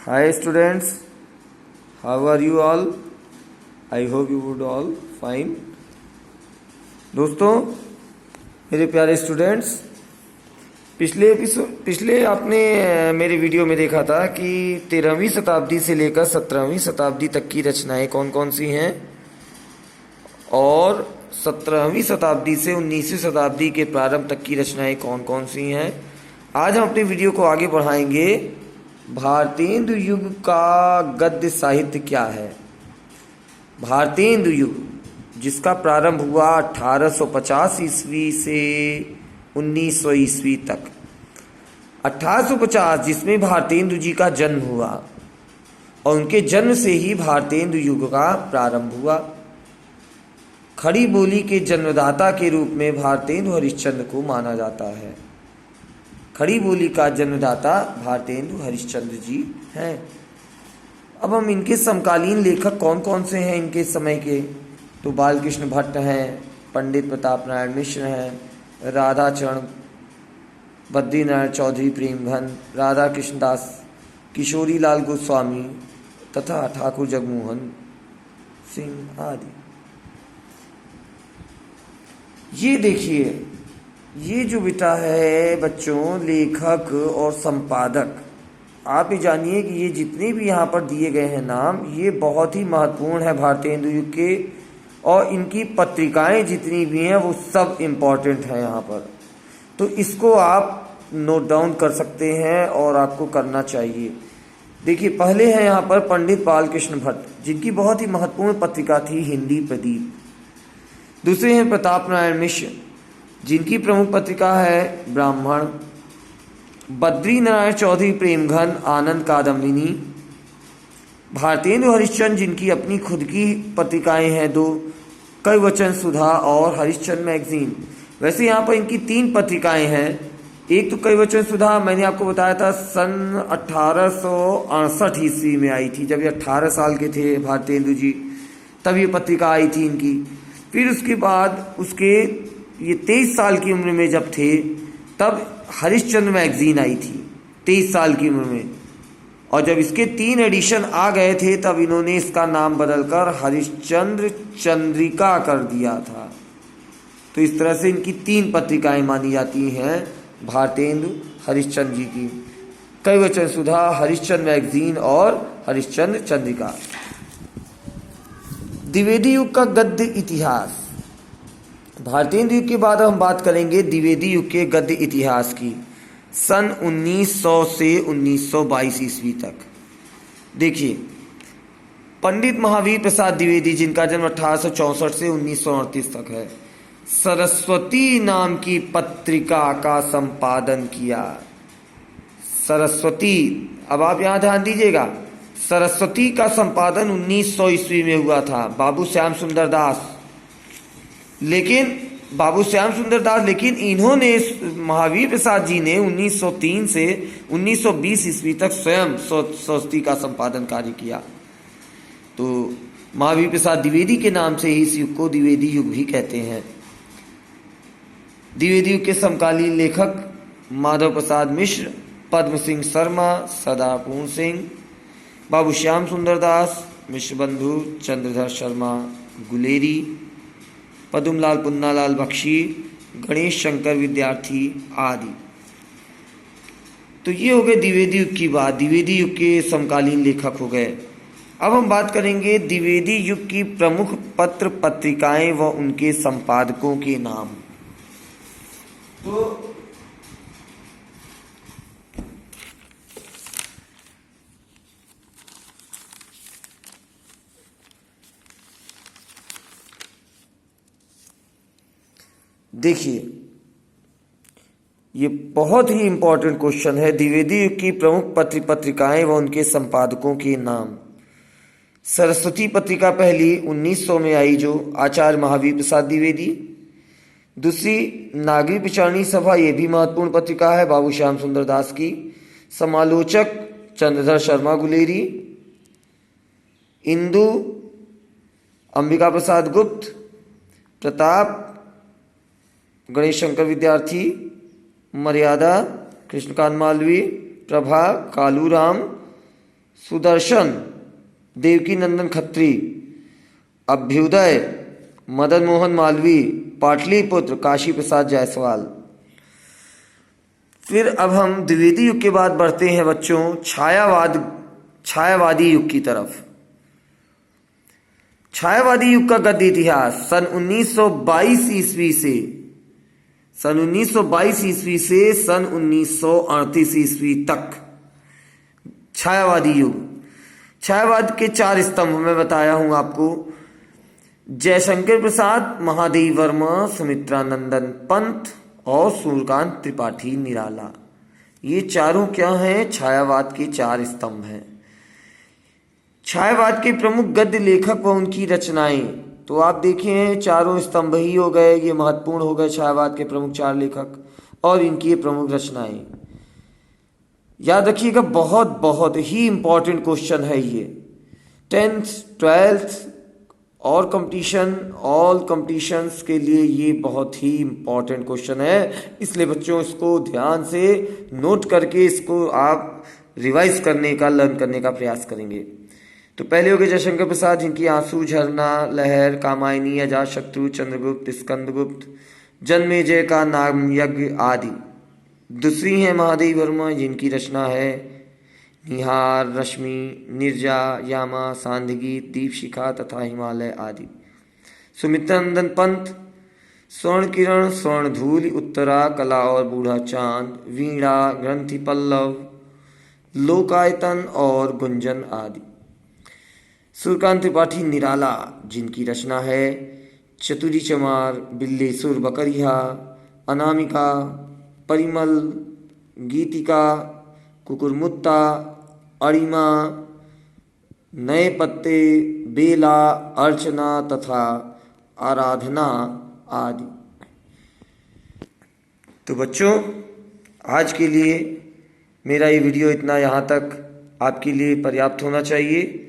Hi students, how are you all? I hope you would all fine. दोस्तों, मेरे प्यारे students, पिछले आपने मेरे वीडियो में देखा था कि 13वीं शताब्दी से लेकर 17वीं शताब्दी तक की रचनाएं कौन कौन सी हैं और 17वीं शताब्दी से 19वीं शताब्दी के प्रारंभ तक की रचनाएं कौन कौन सी हैं। आज हम अपने वीडियो को आगे बढ़ाएंगे। भारतेंदु युग का गद्य साहित्य क्या है। भारतेंदु युग जिसका प्रारंभ हुआ 1850 ईस्वी से 1900 ईस्वी तक। 1850 जिसमें भारतेंदु जी का जन्म हुआ और उनके जन्म से ही भारतेंदु युग का प्रारंभ हुआ। खड़ी बोली के जन्मदाता के रूप में भारतेंदु हरिश्चंद्र को माना जाता है। खड़ी बोली का जन्मदाता भारतेंदु हरिश्चंद्र जी हैं। अब हम इनके समकालीन लेखक कौन कौन से हैं इनके समय के, तो बालकृष्ण भट्ट हैं, पंडित प्रताप नारायण मिश्र हैं, राधाचरण, बद्रीनारायण चौधरी प्रेमघन, राधा कृष्णदास, किशोरी लाल गोस्वामी तथा ठाकुर जगमोहन सिंह आदि। ये देखिए, ये जो बेटा है बच्चों, लेखक और संपादक, आप ये जानिए कि ये जितने भी यहाँ पर दिए गए हैं नाम, ये बहुत ही महत्वपूर्ण है भारतेंदु युग के, और इनकी पत्रिकाएं जितनी भी हैं वो सब इम्पॉर्टेंट हैं यहाँ पर। तो इसको आप नोट डाउन कर सकते हैं और आपको करना चाहिए। देखिए, पहले है यहाँ पर पंडित बालकृष्ण भट्ट, जिनकी बहुत ही महत्वपूर्ण पत्रिका थी हिंदी प्रदीप। दूसरे हैं प्रताप नारायण मिश्र, जिनकी प्रमुख पत्रिका है ब्राह्मण। बद्रीनारायण चौधरी प्रेमघन, आनंद कादम्बिनी। भारतेंदु हरिश्चंद्र, जिनकी अपनी खुद की पत्रिकाएं हैं दो, कविवचन सुधा और हरिश्चंद्र मैगजीन। वैसे यहाँ पर इनकी 3 पत्रिकाएं हैं। एक तो कविवचन सुधा, मैंने आपको बताया था सन 1868 ईस्वी में आई थी, जब ये 18 साल के थे भारतेंदु जी, तब ये पत्रिका आई थी इनकी। फिर उसके बाद उसके ये 23 साल की उम्र में जब थे, तब हरिश्चंद्र मैगजीन आई थी 23 साल की उम्र में, और जब इसके 3 एडिशन आ गए थे तब इन्होंने इसका नाम बदलकर हरिश्चंद्र चंद्रिका कर दिया था। तो इस तरह से इनकी 3 पत्रिकाएं मानी जाती हैं भारतेंदु हरिश्चंद्र जी की, कविवचन सुधा, हरिश्चंद्र मैगजीन और हरिश्चंद्र चंद्रिका। द्विवेदी युग का गद्य इतिहास। भारतेंदु युग के बाद हम बात करेंगे द्विवेदी युग के गद्य इतिहास की, सन 1900 से 1922 ईस्वी तक। देखिए, पंडित महावीर प्रसाद द्विवेदी, जिनका जन्म 1864 से 1938 तक है, सरस्वती नाम की पत्रिका का संपादन किया। सरस्वती, अब आप यहां ध्यान दीजिएगा, सरस्वती का संपादन 1900 ईस्वी में हुआ था बाबू श्याम सुंदर दास। लेकिन इन्होंने, महावीर प्रसाद जी ने 1903 से 1920 ईस्वी तक स्वयं सरस्वती का संपादन कार्य किया। तो महावीर प्रसाद द्विवेदी के नाम से ही इस युग को द्विवेदी युग भी कहते हैं। द्विवेदी युग के समकालीन लेखक माधव प्रसाद मिश्र, पद्म सिंह शर्मा, सरदार पूर्ण सिंह, बाबू श्याम सुंदर दास, मिश्र बंधु, चंद्रधर शर्मा गुलेरी, पदुमलाल पुन्नालाल बख्शी, गणेश शंकर विद्यार्थी आदि। तो ये हो गए द्विवेदी युग की बात, द्विवेदी युग के समकालीन लेखक हो गए। अब हम बात करेंगे द्विवेदी युग की प्रमुख पत्र पत्रिकाएं व उनके संपादकों के नाम। तो देखिए, ये बहुत ही इंपॉर्टेंट क्वेश्चन है। द्विवेदी युग की प्रमुख पत्र पत्रिकाएं व उनके संपादकों के नाम। सरस्वती पत्रिका पहली 1900 में आई, जो आचार्य महावीर प्रसाद द्विवेदी। दूसरी नागरिक विचारणी सभा, ये भी महत्वपूर्ण पत्रिका है, बाबू श्याम सुंदर दास की। समालोचक चंद्रधर शर्मा गुलेरी। इंदु अंबिका प्रसाद गुप्त। प्रताप गणेश शंकर विद्यार्थी। मर्यादा कृष्णकांत मालवीय। प्रभा कालूराम, सुदर्शन देवकी नंदन खत्री, अभ्युदय मदन मोहन मालवीय, पाटलिपुत्र काशी प्रसाद जायसवाल। फिर अब हम द्विवेदी युग के बाद बढ़ते हैं बच्चों छायावादी युग की तरफ। छायावादी युग का गद्य इतिहास सन 1922 ईस्वी से सन 1938 ईस्वी तक छायावादी युग। छायावाद के 4 स्तंभ मैं बताया हूं आपको। जयशंकर प्रसाद, महादेवी वर्मा, सुमित्रानंदन पंत और सूर्यकांत त्रिपाठी निराला। ये चारों क्या हैं? छायावाद के 4 स्तंभ हैं। छायावाद के प्रमुख गद्य लेखक व उनकी रचनाएं तो आप देखें चारों स्तंभ ही हो गए, ये महत्वपूर्ण हो गए छायावाद के प्रमुख 4 लेखक और इनकी ये प्रमुख रचनाएं। याद रखिएगा, बहुत बहुत ही इंपॉर्टेंट क्वेश्चन है ये। 10th 12th और कंपटीशन, ऑल कंपटीशंस के लिए ये बहुत ही इंपॉर्टेंट क्वेश्चन है। इसलिए बच्चों इसको ध्यान से नोट करके इसको आप रिवाइज करने का, लर्न करने का प्रयास करेंगे। तो पहले हो गए जयशंकर प्रसाद, जिनकी आंसू, झरना, लहर, कामायनी, अजातशत्रु, चंद्रगुप्त, स्कंदगुप्त, जन्मेजय का नाम यज्ञ आदि। दूसरी है महादेवी वर्मा, जिनकी रचना है निहार, रश्मि, निर्जा, यामा, सांदगी, दीपशिखा तथा हिमालय आदि। सुमित्रानंदन पंत, स्वर्ण किरण, स्वर्ण धूल, उत्तरा, कला और बूढ़ा चांद, वीणा, ग्रंथि पल्लव, लोकायतन और गुंजन आदि। सूर्यकांत त्रिपाठी निराला, जिनकी रचना है चतुरी चमार, बिल्लेसुर बकरिया, अनामिका, परिमल, गीतिका, कुकुरमुत्ता, अरिमा, नए पत्ते, बेला, अर्चना तथा आराधना आदि। तो बच्चों आज के लिए मेरा ये वीडियो इतना यहाँ तक आपके लिए पर्याप्त होना चाहिए।